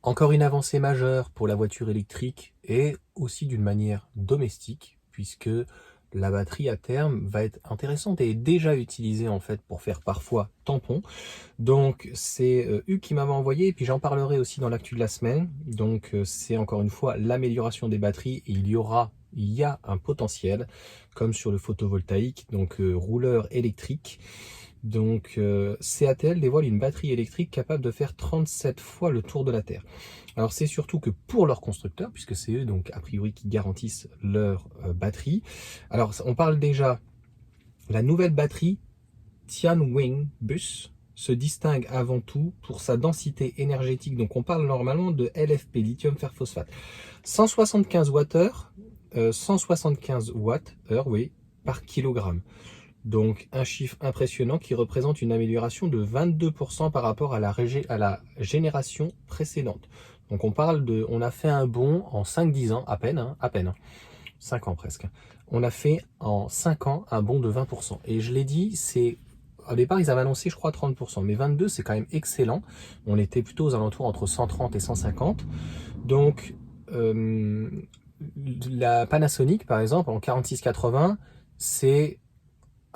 Encore une avancée majeure pour la voiture électrique et aussi d'une manière domestique, puisque la batterie à terme va être intéressante et est déjà utilisée en fait pour faire parfois tampon. Donc c'est Hugues qui m'avait envoyé et puis j'en parlerai aussi dans l'actu de la semaine. Donc c'est encore une fois l'amélioration des batteries et il y a un potentiel comme sur le photovoltaïque, donc rouleur électrique. Donc CATL dévoile une batterie électrique capable de faire 37 fois le tour de la Terre. Alors c'est surtout que pour leurs constructeurs, puisque c'est eux donc a priori qui garantissent leur batterie. Alors on parle déjà, la nouvelle batterie Tianwing Bus se distingue avant tout pour sa densité énergétique. Donc on parle normalement de LFP, lithium fer phosphate. 175 Wh, 175 Wh, oui, par kilogramme. Donc un chiffre impressionnant qui représente une amélioration de 22% par rapport à la génération précédente. Donc on a fait un bond en 5-10 ans, à peine, 5 ans presque. On a fait en 5 ans un bond de 20%. Et je l'ai dit, au départ ils avaient annoncé je crois 30%, mais 22 c'est quand même excellent. On était plutôt aux alentours entre 130 et 150. Donc la Panasonic par exemple en 4680, c'est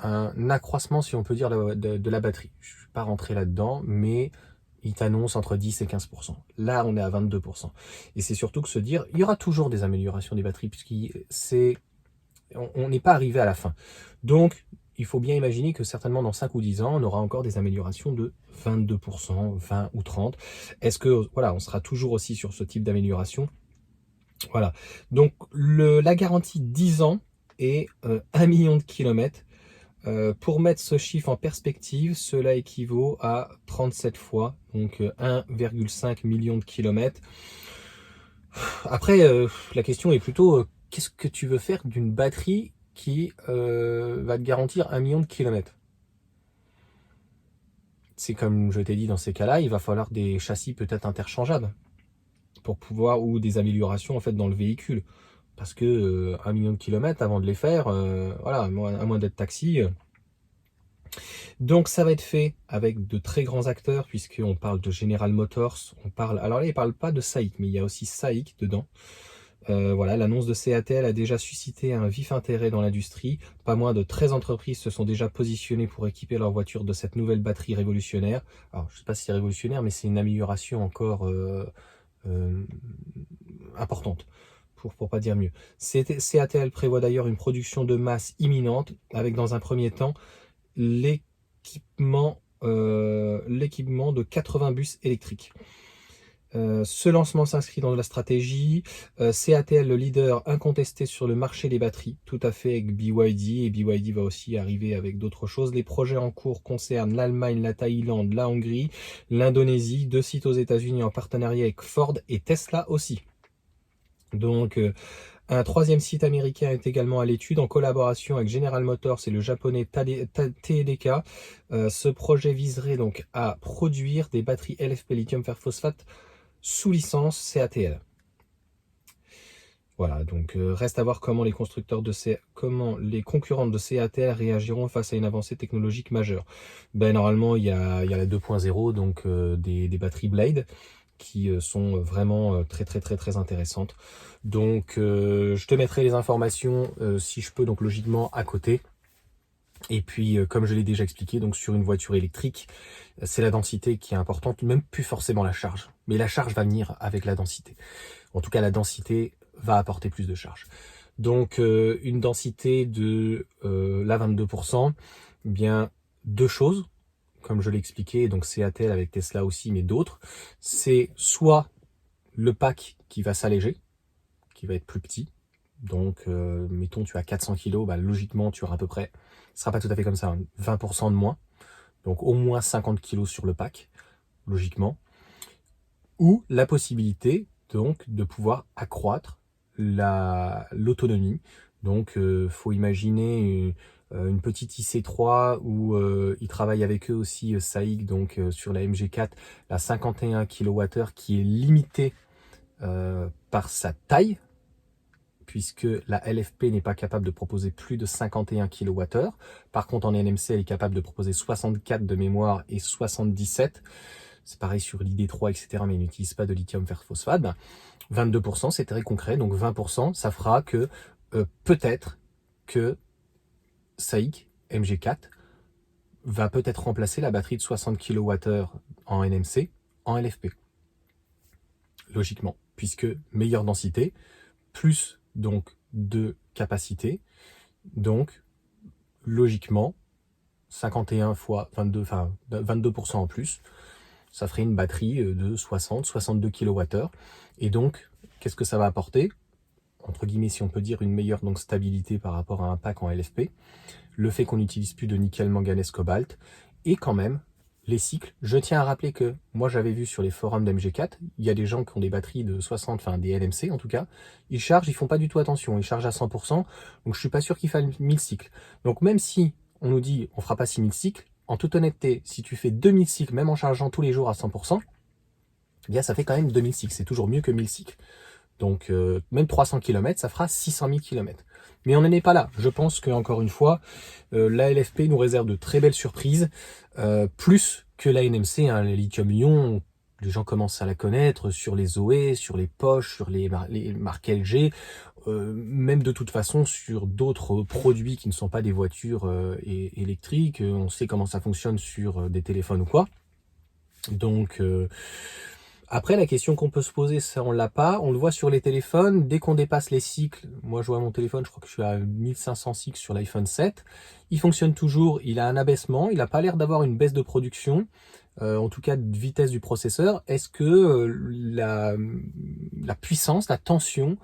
un accroissement, si on peut dire, de la batterie. Je ne suis pas rentré là-dedans, mais il t'annonce entre 10 et 15%. Là, on est à 22%. Et c'est surtout que se dire, il y aura toujours des améliorations des batteries, on n'est pas arrivé à la fin. Donc, il faut bien imaginer que certainement dans 5 ou 10 ans, on aura encore des améliorations de 22%, 20 ou 30. Est-ce que, voilà, on sera toujours aussi sur ce type d'amélioration? Voilà. Donc, la garantie 10 ans et 1 million de kilomètres. Pour mettre ce chiffre en perspective, cela équivaut à 37 fois, donc 1,5 million de kilomètres. Après, la question est plutôt, qu'est-ce que tu veux faire d'une batterie qui va te garantir 1 million de kilomètres? C'est comme je t'ai dit, dans ces cas-là, il va falloir des châssis peut-être interchangeables pour pouvoir, ou des améliorations en fait dans le véhicule. Parce que 1 million de kilomètres, avant de les faire, voilà, à moins d'être taxi. Donc ça va être fait avec de très grands acteurs, puisqu'on parle de General Motors, alors là il ne parle pas de SAIC, mais il y a aussi SAIC dedans. Voilà, l'annonce de CATL a déjà suscité un vif intérêt dans l'industrie. Pas moins de 13 entreprises se sont déjà positionnées pour équiper leurs voitures de cette nouvelle batterie révolutionnaire. Alors je ne sais pas si c'est révolutionnaire, mais c'est une amélioration encore euh, importante. Pour pas dire mieux. CATL prévoit d'ailleurs une production de masse imminente, avec dans un premier temps l'équipement de 80 bus électriques. Ce lancement s'inscrit dans la stratégie. CATL, le leader incontesté sur le marché des batteries, tout à fait avec BYD, et BYD va aussi arriver avec d'autres choses. Les projets en cours concernent l'Allemagne, la Thaïlande, la Hongrie, l'Indonésie, 2 sites aux États-Unis en partenariat avec Ford et Tesla aussi. Donc, un troisième site américain est également à l'étude en collaboration avec General Motors et le japonais TDK. Ce projet viserait donc à produire des batteries LFP lithium fer phosphate sous licence CATL. Voilà, donc reste à voir comment les concurrentes de CATL réagiront face à une avancée technologique majeure. Ben, normalement, il y a la 2.0, donc des batteries Blade, qui sont vraiment très intéressantes. Donc je te mettrai les informations si je peux, donc logiquement à côté. Et puis comme je l'ai déjà expliqué, donc sur une voiture électrique, c'est la densité qui est importante, même plus forcément la charge. Mais la charge va venir avec la densité. En tout cas, la densité va apporter plus de charge. Donc une densité de là 22%, eh bien 2 choses, comme je l'ai expliqué, donc CATL avec Tesla aussi, mais d'autres, c'est soit le pack qui va s'alléger, qui va être plus petit. Donc, mettons, tu as 400 kg, bah, logiquement, tu auras à peu près, ce sera pas tout à fait comme ça, 20% de moins. Donc, au moins 50 kg sur le pack, logiquement. Ou la possibilité, donc, de pouvoir accroître l'autonomie. Donc, faut imaginer une petite IC3 où ils travaillent avec eux aussi, SAIC, donc sur la MG4, la 51 kWh qui est limitée par sa taille, puisque la LFP n'est pas capable de proposer plus de 51 kWh. Par contre, en NMC, elle est capable de proposer 64 de mémoire et 77. c'est pareil sur l'ID3, etc., mais ils n'utilisent pas de lithium fer phosphate, 22%, c'est très concret, donc 20%, ça fera que peut-être que SAIC MG4 va peut-être remplacer la batterie de 60 kWh en NMC en LFP. Logiquement, puisque meilleure densité, plus donc de capacité, donc logiquement 51 fois 22, enfin 22% en plus, ça ferait une batterie de 60-62 kWh. Et donc, qu'est-ce que ça va apporter? Entre guillemets, si on peut dire, une meilleure donc, stabilité par rapport à un pack en LFP. Le fait qu'on n'utilise plus de nickel, manganèse, cobalt. Et quand même, les cycles. Je tiens à rappeler que moi, j'avais vu sur les forums d'MG4, il y a des gens qui ont des batteries de 60, enfin des LMC en tout cas. Ils chargent, ils font pas du tout attention. Ils chargent à 100%. Donc, je suis pas sûr qu'il faille 1000 cycles. Donc, même si on nous dit on fera pas 6000 cycles, en toute honnêteté, si tu fais 2000 cycles, même en chargeant tous les jours à 100%, eh bien ça fait quand même 2000 cycles. C'est toujours mieux que 1000 cycles. Donc même 300 km, ça fera 600 000 km. Mais on n'en est pas là. Je pense qu'encore une fois, la LFP nous réserve de très belles surprises, plus que la NMC, hein, le lithium-ion. Les gens commencent à la connaître sur les Zoé, sur les Porsche, sur les marques LG, même de toute façon sur d'autres produits qui ne sont pas des voitures électriques. On sait comment ça fonctionne sur des téléphones ou quoi. Donc après, la question qu'on peut se poser, ça on l'a pas. On le voit sur les téléphones. Dès qu'on dépasse les cycles, moi je vois mon téléphone, je crois que je suis à 1500 cycles sur l'iPhone 7. Il fonctionne toujours, il a un abaissement, il n'a pas l'air d'avoir une baisse de production, en tout cas de vitesse du processeur. Est-ce que la puissance, la tension,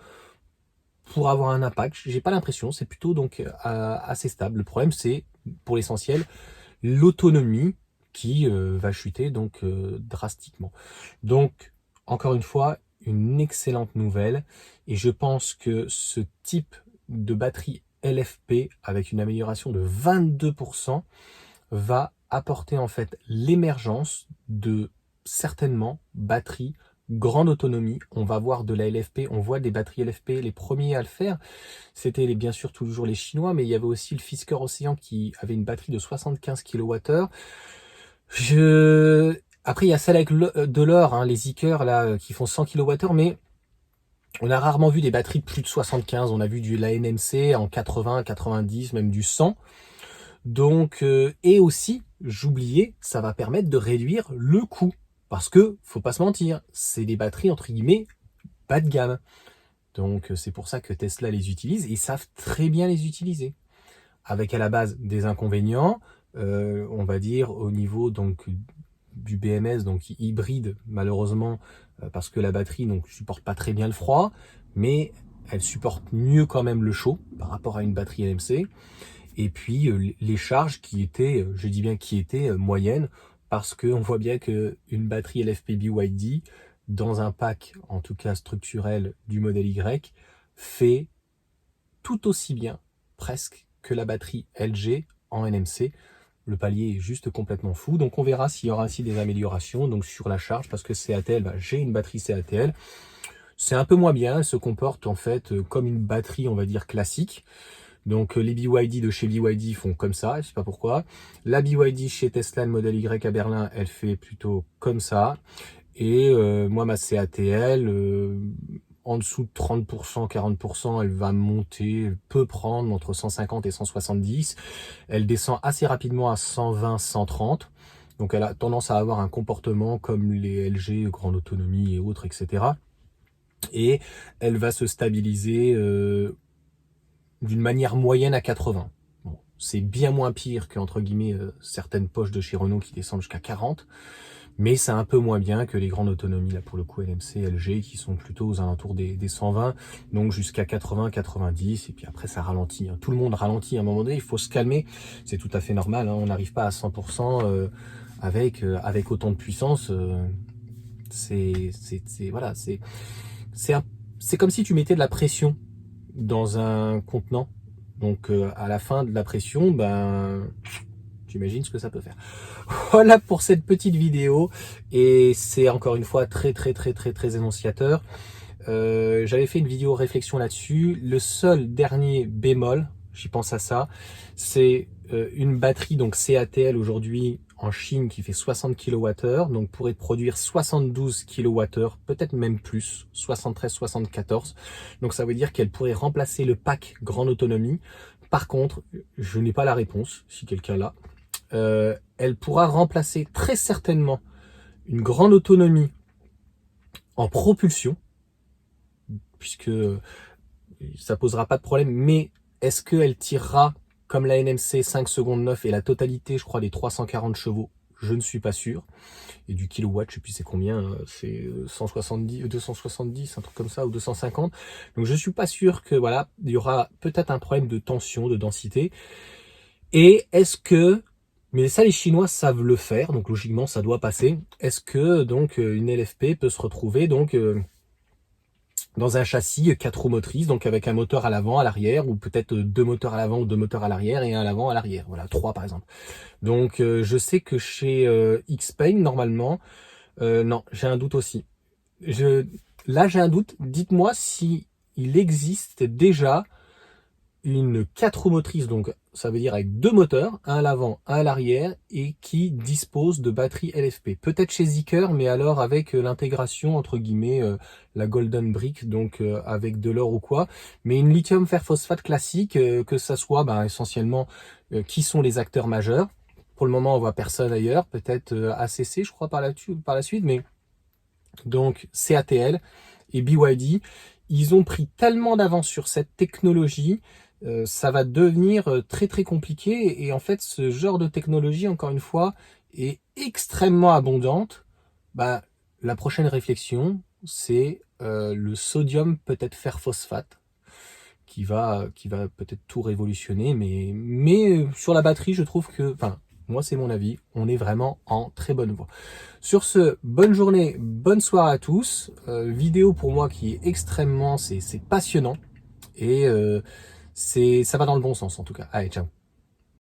pour avoir un impact? J'ai pas l'impression, c'est plutôt donc assez stable. Le problème, c'est, pour l'essentiel, l'autonomie qui va chuter donc drastiquement. Donc, encore une fois, une excellente nouvelle. Et je pense que ce type de batterie LFP avec une amélioration de 22% va apporter en fait l'émergence de certainement batteries grande autonomie. On va voir de la LFP, on voit des batteries LFP, les premiers à le faire, c'était bien sûr toujours les Chinois, mais il y avait aussi le Fisker Océan qui avait une batterie de 75 kWh. Après, il y a celle avec de l'or, hein, les Zeekr là, qui font 100 kWh, mais on a rarement vu des batteries de plus de 75. On a vu la NMC en 80, 90, même du 100. Donc, et aussi, j'oubliais, ça va permettre de réduire le coût. Parce que, faut pas se mentir, c'est des batteries, entre guillemets, bas de gamme. Donc, c'est pour ça que Tesla les utilise et ils savent très bien les utiliser. Avec à la base des inconvénients, on va dire au niveau donc du BMS, donc hybride, malheureusement, parce que la batterie donc supporte pas très bien le froid, mais elle supporte mieux quand même le chaud par rapport à une batterie LMC. Et puis les charges qui étaient, je dis bien qui étaient moyennes, parce qu'on voit bien que une batterie LFP BYD dans un pack, en tout cas structurel du modèle Y, fait tout aussi bien, presque, que la batterie LG en NMC. Le palier est juste complètement fou. Donc on verra s'il y aura ainsi des améliorations donc sur la charge, parce que CATL, j'ai une batterie CATL. C'est un peu moins bien, elle se comporte en fait comme une batterie, on va dire, classique. Donc les BYD de chez BYD font comme ça, je sais pas pourquoi. La BYD chez Tesla, le modèle Y à Berlin, elle fait plutôt comme ça. Et moi, ma CATL, en dessous de 30%, 40%, elle va monter, elle peut prendre entre 150 et 170. Elle descend assez rapidement à 120, 130. Donc elle a tendance à avoir un comportement comme les LG, grande autonomie et autres, etc. Et elle va se stabiliser d'une manière moyenne à 80. Bon, c'est bien moins pire que, entre guillemets, certaines poches de chez Renault qui descendent jusqu'à 40. Mais c'est un peu moins bien que les grandes autonomies, là pour le coup LMC, LG, qui sont plutôt aux alentours des 120, donc jusqu'à 80, 90, et puis après ça ralentit. Hein. Tout le monde ralentit à un moment donné, il faut se calmer, c'est tout à fait normal, hein. On n'arrive pas à 100% avec autant de puissance. Voilà, c'est comme si tu mettais de la pression dans un contenant. Donc à la fin de la pression, ben j'imagine ce que ça peut faire. Voilà pour cette petite vidéo, et c'est encore une fois très énonciateur. J'avais fait une vidéo réflexion là-dessus. Le seul dernier bémol, j'y pense à ça, c'est une batterie donc CATL aujourd'hui en Chine qui fait 60 kWh, donc pourrait produire 72 kWh, peut-être même plus, 73, 74. Donc ça veut dire qu'elle pourrait remplacer le pack grande autonomie. Par contre, je n'ai pas la réponse, si quelqu'un l'a. Elle pourra remplacer très certainement une grande autonomie en propulsion, puisque ça posera pas de problème, mais est-ce qu'elle tirera comme la NMC 5 secondes 9 et la totalité, je crois, des 340 chevaux? Je ne suis pas sûr. Et du kilowatt, je sais plus c'est combien, c'est 170, 270, un truc comme ça, ou 250. Donc je suis pas sûr que, voilà, il y aura peut-être un problème de tension, de densité. Et est-ce que, mais ça les Chinois savent le faire, donc logiquement ça doit passer. Est-ce que donc une LFP peut se retrouver donc dans un châssis 4 roues motrices, donc avec un moteur à l'avant, à l'arrière, ou peut-être 2 moteurs à l'avant ou 2 moteurs à l'arrière et un à l'avant, à l'arrière. Voilà, 3 par exemple. Donc je sais que chez Xpeng, normalement, non, j'ai un doute aussi. Là, j'ai un doute. Dites-moi si il existe déjà une 4 roues motrices, donc ça veut dire avec 2 moteurs, un à l'avant, un à l'arrière, et qui dispose de batterie LFP. Peut-être chez Zeekr, mais alors avec l'intégration, entre guillemets, la Golden Brick, donc avec de l'or ou quoi. Mais une lithium fer phosphate classique, que ça soit essentiellement qui sont les acteurs majeurs. Pour le moment, on voit personne ailleurs, peut-être ACC, je crois, par la suite, mais donc CATL et BYD, ils ont pris tellement d'avance sur cette technologie, ça va devenir très très compliqué. Et en fait, ce genre de technologie, encore une fois, est extrêmement abondante. La prochaine réflexion, c'est le sodium peut-être fer phosphate qui va peut-être tout révolutionner, mais sur la batterie, je trouve que, enfin, moi c'est mon avis, on est vraiment en très bonne voie. Sur ce, bonne journée, bonne soirée à tous. Vidéo pour moi qui est extrêmement, c'est passionnant et ça va dans le bon sens en tout cas. Allez, ciao.